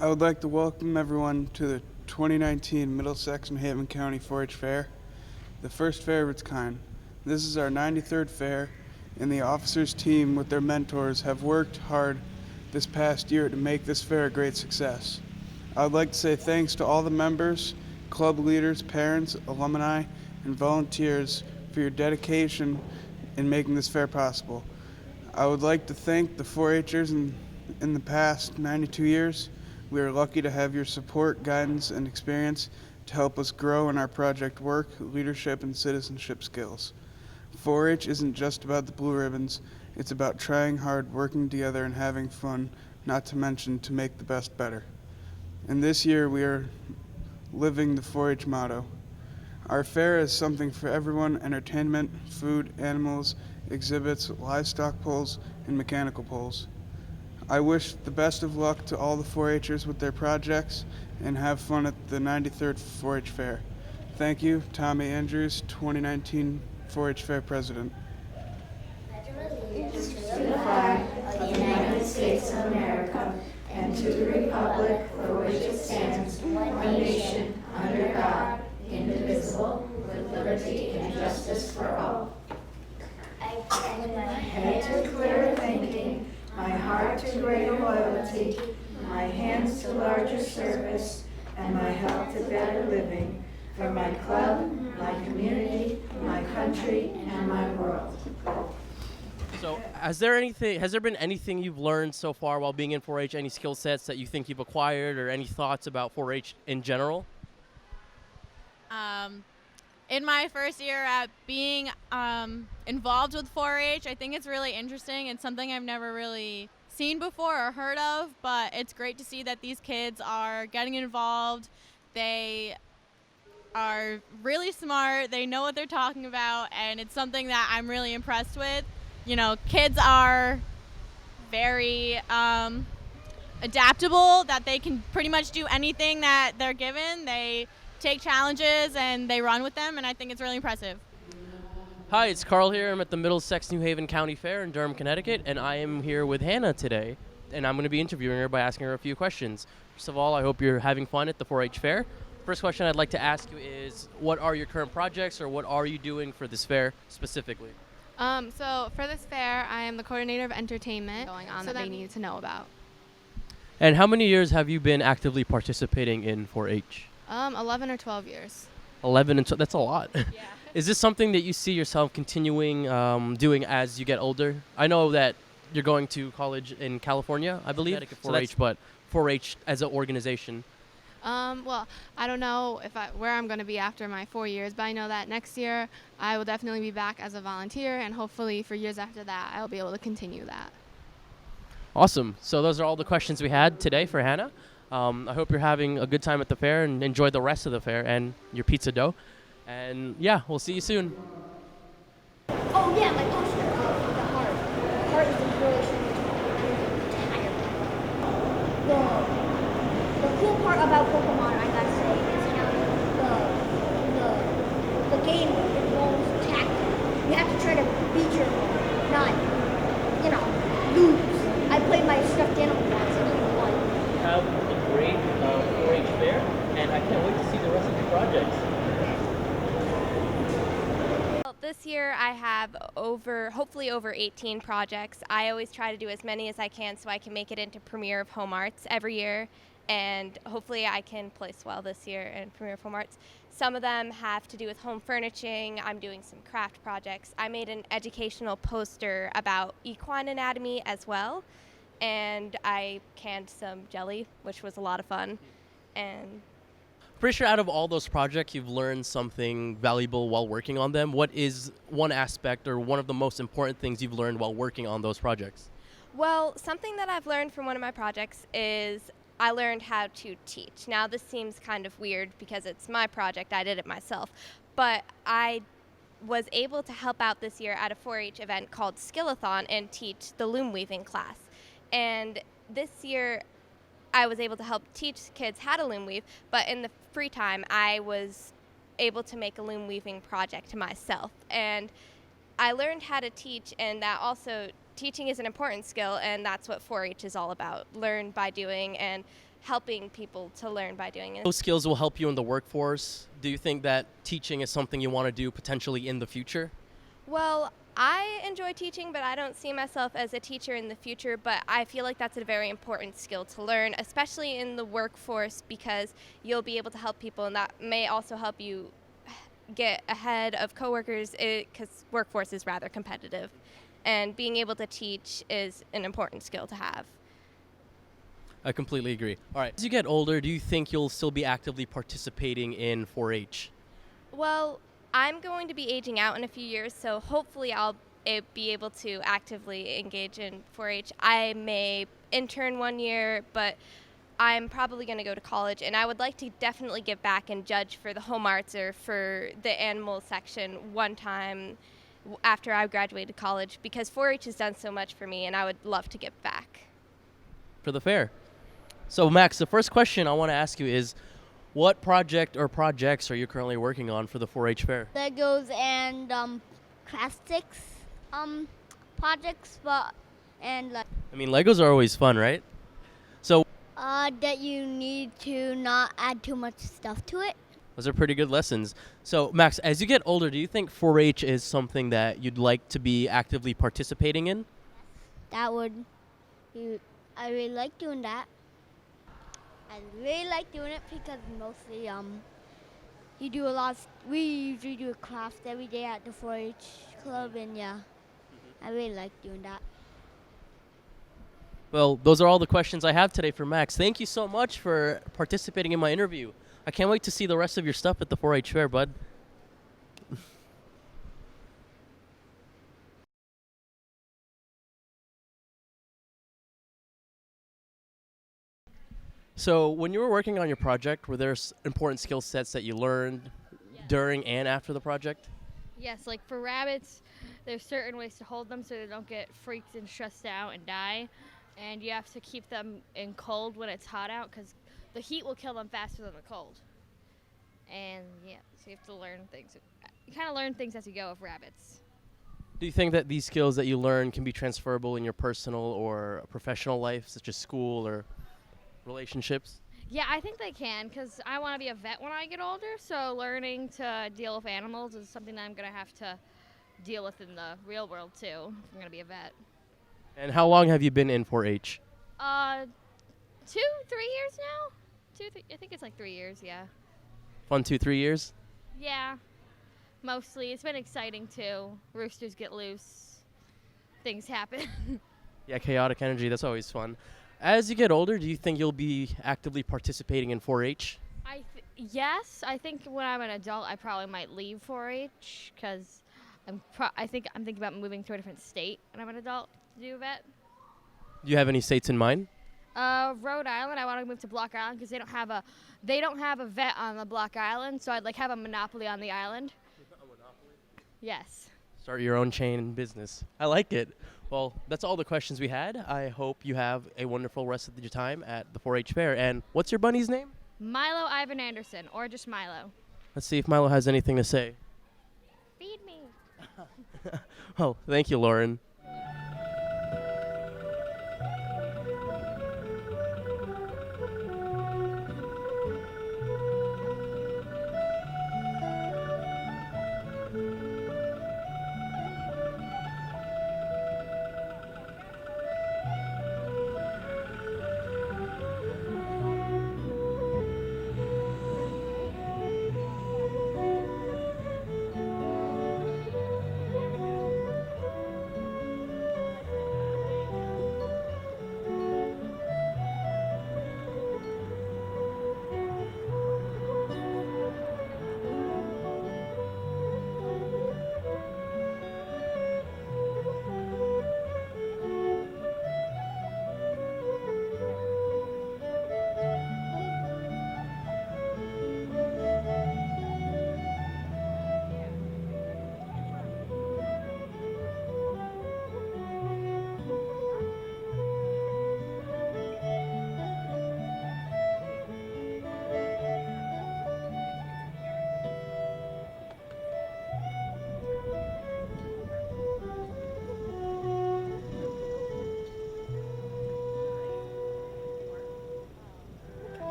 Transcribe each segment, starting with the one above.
I would like to welcome everyone to the 2019 Middlesex and Haven County 4-H Fair, the first fair of its kind. This is our 93rd fair, and the officers' team with their mentors have worked hard this past year to make this fair a great success. I would like to say thanks to all the members, club leaders, parents, alumni, and volunteers for your dedication in making this fair possible. I would like to thank the 4-H'ers in the past 92 years. We are lucky to have your support, guidance, and experience to help us grow in our project work, leadership, and citizenship skills. 4-H isn't just about the blue ribbons, it's about trying hard, working together, and having fun, not to mention to make the best better. And this year we are living the 4-H motto. Our fair is something for everyone: entertainment, food, animals, exhibits, livestock pulls, and mechanical pulls. I wish the best of luck to all the 4-H'ers with their projects, and have fun at the 93rd 4-H Fair. Thank you, Tommy Andrews, 2019 4-H Fair President. Allegiance to the flag of the United States of America and to the republic for which it stands, one nation, under God, indivisible, with liberty and justice for all. I bend my head to clearer thinking, my heart to greater loyalty, my hands to larger service, and my health to better living, for my club, my community, my country, and my world. So, has there been anything you've learned so far while being in 4-H? Any skill sets that you think you've acquired, or any thoughts about 4-H in general? In my first year at being involved with 4-H, I think it's really interesting. It's something I've never really seen before or heard of, but it's great to see that these kids are getting involved. They are really smart. They know what they're talking about, and it's something that I'm really impressed with. You know, kids are very adaptable, that they can pretty much do anything that they're given. They take challenges and they run with them, and I think it's really impressive. Hi, it's Carl here. I'm at the Middlesex New Haven County Fair in Durham, Connecticut, and I am here with Hannah today, and I'm going to be interviewing her by asking her a few questions. First of all, I hope you're having fun at the 4-H Fair. First question I'd like to ask you is, what are your current projects, or what are you doing for this fair specifically? So for this fair, I am the coordinator of entertainment going on that they need to know about. And how many years have you been actively participating in 4-H? 11 or 12 years. 11 and that's a lot. Yeah. Is this something that you see yourself continuing doing as you get older? I know that you're going to college in California, I believe. 4-H, but 4-H as an organization. Well, I don't know where I'm going to be after my 4 years, but I know that next year I will definitely be back as a volunteer, and hopefully for years after that I'll be able to continue that. Awesome. So those are all the questions we had today for Hannah. I hope you're having a good time at the fair and enjoy the rest of the fair and your pizza dough. And yeah, we'll see you soon. Oh yeah, my poster. The heart. The heart is the really the cool part about Pokemon, I gotta say, is how the game involves tactics. You have to try to beat your opponent, not, lose. I played my stuffed animal once and I won. Have a great 4-H fair, and I can't wait to see the rest of your projects. Well, this year I have hopefully over 18 projects. I always try to do as many as I can so I can make it into Premier of Home Arts every year, and hopefully I can place well this year in Premier of Home Arts. Some of them have to do with home furnishing. I'm doing some craft projects. I made an educational poster about equine anatomy as well, and I canned some jelly, which was a lot of fun. And Pretty sure out of all those projects, you've learned something valuable while working on them. What is one aspect or one of the most important things you've learned while working on those projects? well, something that I've learned from one of my projects is I learned how to teach. Now, this seems kind of weird because it's my project, I did it myself, but I was able to help out this year at a 4-H event called Skillathon and teach the loom weaving class. And this year, I was able to help teach kids how to loom weave, but in the free time, I was able to make a loom weaving project myself. And I learned how to teach, and that also, teaching is an important skill, and that's what 4-H is all about. Learn by doing and helping people to learn by doing it. Those skills will help you in the workforce. Do you think that teaching is something you want to do potentially in the future? Well, I enjoy teaching, but I don't see myself as a teacher in the future, but I feel like that's a very important skill to learn, especially in the workforce, because you'll be able to help people, and that may also help you get ahead of coworkers, because workforce is rather competitive, and being able to teach is an important skill to have. I completely agree. All right. As you get older, do you think you'll still be actively participating in 4-H? Well, I'm going to be aging out in a few years, so hopefully I'll be able to actively engage in 4-H. I may intern one year, but I'm probably going to go to college, and I would like to definitely give back and judge for the home arts or for the animal section one time after I graduated college, because 4-H has done so much for me, and I would love to give back. For the fair. So, Max, the first question I want to ask you is, what project or projects are you currently working on for the 4-H fair? Legos and plastics projects, but and like I mean, Legos are always fun, right? So, that you need to not add too much stuff to it. those are pretty good lessons. So, Max, as you get older, do you think 4-H is something that you'd like to be actively participating in? That would, I really like doing that. I really like doing it because mostly you do a lot. We usually do a craft every day at the 4-H club, and yeah, I really like doing that. Well, those are all the questions I have today for Max. Thank you so much for participating in my interview. I can't wait to see the rest of your stuff at the 4-H fair, bud. So, when you were working on your project, were there important skill sets that you learned during and after the project? Yes, like for rabbits, there's certain ways to hold them so they don't get freaked and stressed out and die. And you have to keep them in cold when it's hot out because the heat will kill them faster than the cold. And yeah, so you have to learn things. You kind of learn things as you go of rabbits. Do you think that these skills that you learn can be transferable in your personal or professional life, such as school or relationships? Yeah, I think they can because I want to be a vet when I get older. So learning to deal with animals is something that I'm going to have to deal with in the real world too if I'm going to be a vet. And how long have you been in 4-H? 2-3 years now. I think it's like 3 years, yeah. Fun 2-3 years? Yeah, mostly. It's been exciting too. Roosters get loose. Things happen. Yeah, chaotic energy, that's always fun. As you get older, do you think you'll be actively participating in 4-H? Yes, I think when I'm an adult, I probably might leave 4-H because I think I'm thinking about moving to a different state when I'm an adult to do a vet. Do you have any states in mind? Rhode Island. I want to move to Block Island because they don't have a vet on the Block Island, so I'd like have a monopoly on the island. A monopoly? Yes. Start your own chain business. I like it. Well, that's all the questions we had. I hope you have a wonderful rest of your time at the 4-H fair. And what's your bunny's name? Milo Ivan Anderson, or just Milo. Let's see if Milo has anything to say. Feed me. Oh, thank you, Lauren.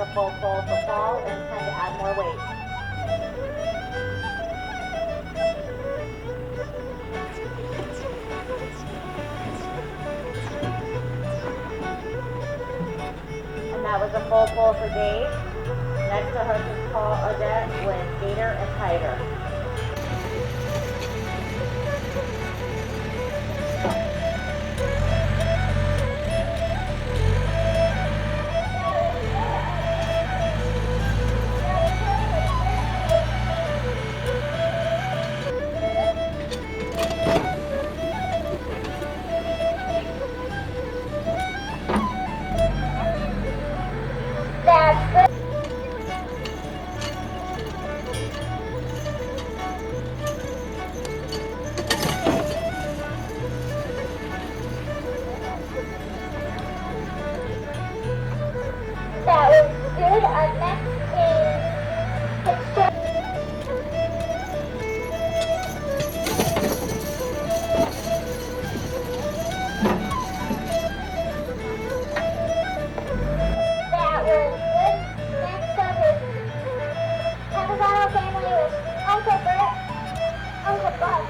a full pull for fall and it's time to add more weight. And that was a full pull for Dave. Next to hook is Paul Odette with Gator and Tiger. That was good. Our next is picture. That was good. Next up is Camazano family with Uncle Bert, Uncle Bud.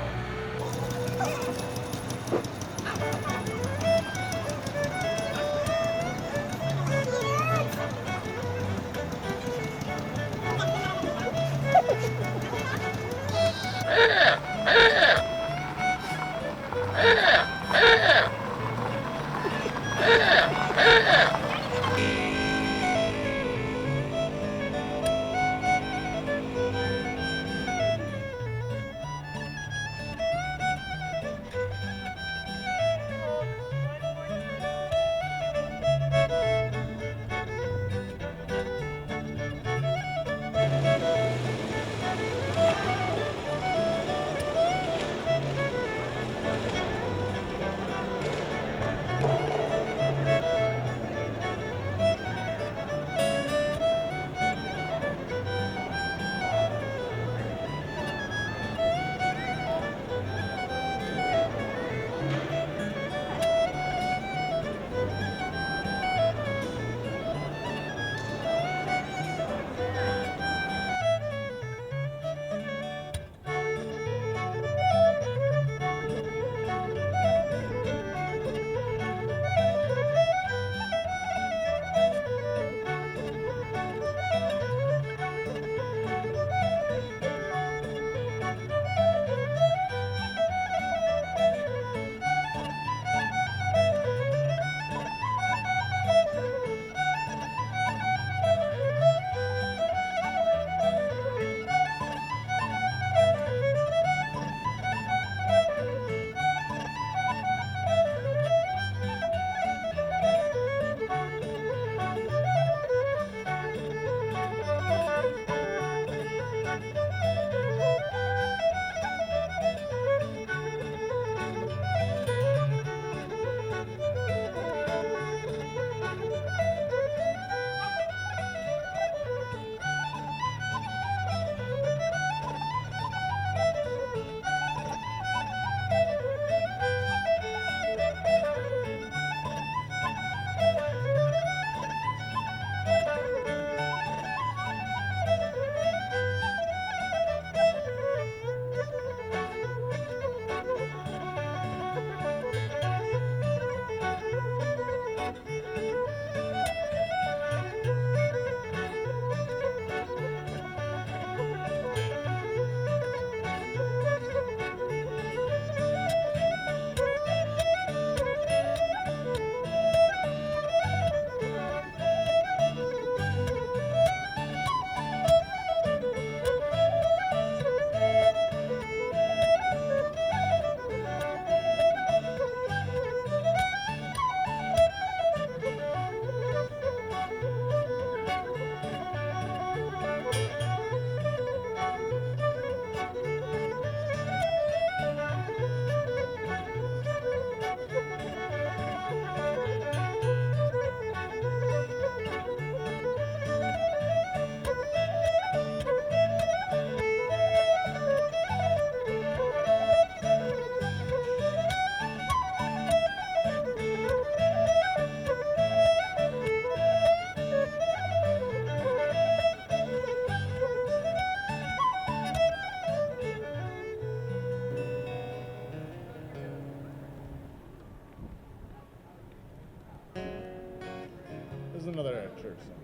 This is another church song.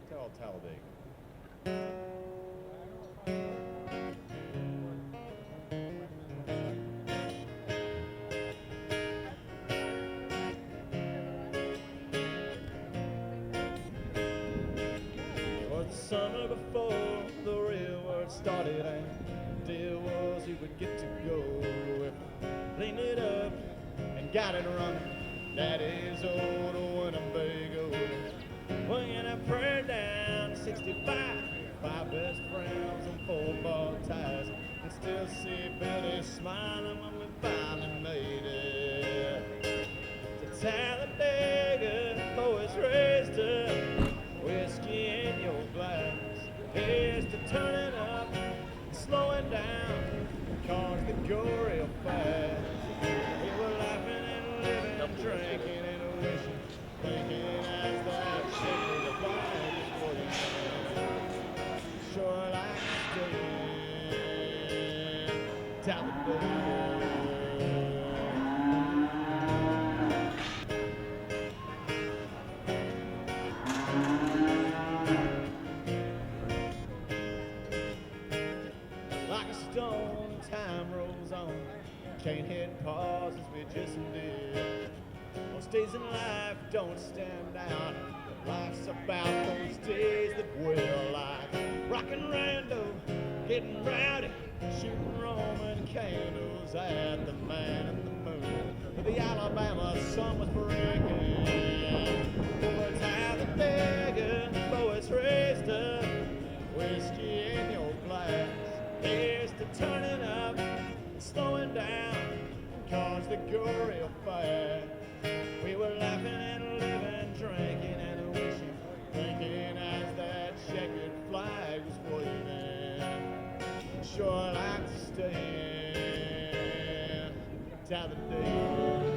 It's called Talladega. It was the summer before the railroad started, and the deal was you would get to go if you cleaned it up and got it running. Daddy's old Winnebago, winging a prayer down 65. 5 best friends on 4-bar tires, and still see Billy smiling when we finally made it to Talladega. Boys raised up, whiskey in your glass. Here's to turning up and slowing down, cars that go real fast. We were laughing and living, drinking and wishing, thinking as that ship flag was floating down. Sure like staying Talladega. Like a stone, time rolls on. Can't hit pause as we just did. Most days in life don't stand out. Life's about those days that we're like rockin' rando, getting rowdy, shooting Roman candles at the man in the moon. The Alabama sun was breaking over Talladega. Boys raised up, whiskey in your glass. Here's to turning up and slowing down, cars that go real fast. We were laughing and living, drinking and wishing, thinking as that checkered flag was waving. Sure like to stay in Talladega.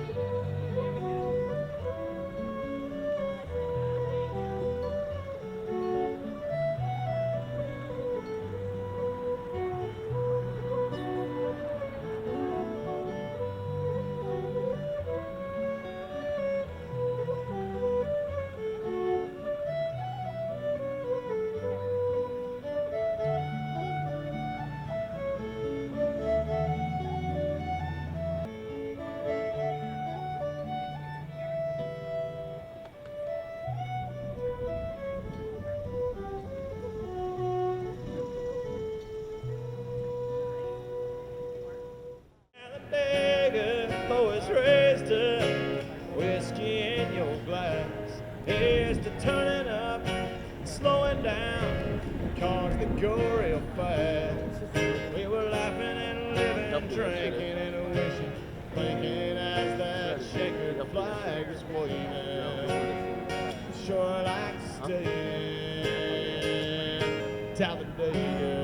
Talladega, boys raised up, whiskey in your glass. Here's to turning up and slowing down, cars that go real fast. We were laughing and living, drinking and wishing, thinking as that checkered flag was waving. Sure like to stay in Talladega.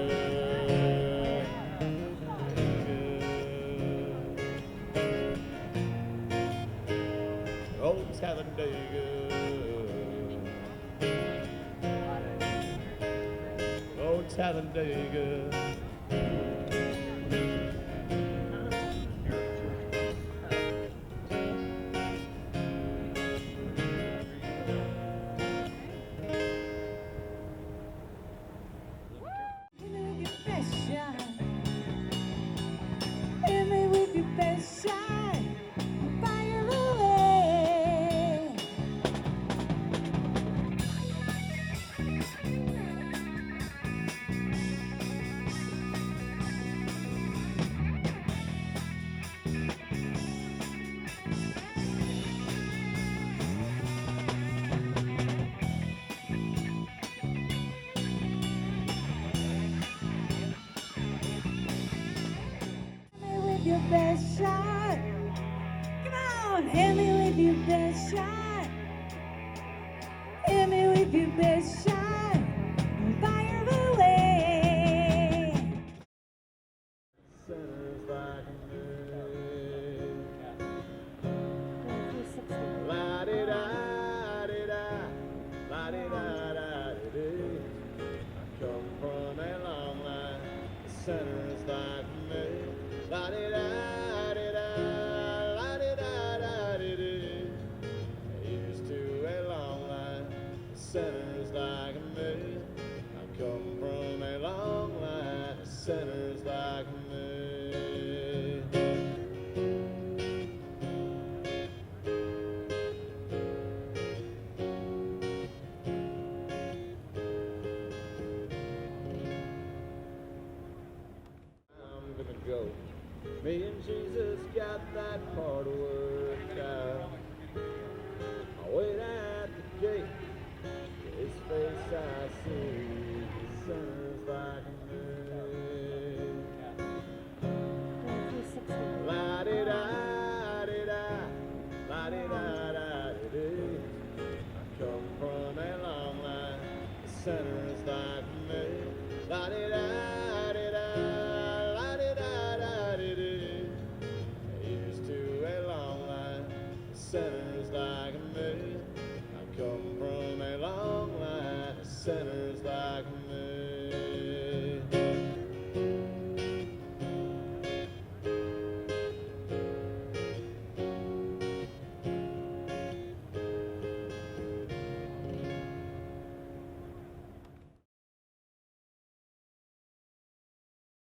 Oh, Talladega. Oh, Talladega. Hit me with your best shot. Fire away. With your best shot. Come on, hit me with your best shot. Hit me with your best shot. Fire away. Sinners like me. La-di-da-di-da, la-di-da-da-di-dee. Come from a long line of sinners like me. La-di-da-di-da, la-di-da-da-di-dee. Here's to a long line sinners like me. I come from a long line of sinners like me. I'm gonna go. Me and Jesus got that part worked out. I wait at the gate. His face I see. Sinners like me. La-di-da-di-da, la-di-da-da-di-dee. I come from a long line of sinners like me. La-di-da-di-da, la-di-da-da-di-dee. Here's to a long line of sinners like me. I come from a long line of sinners.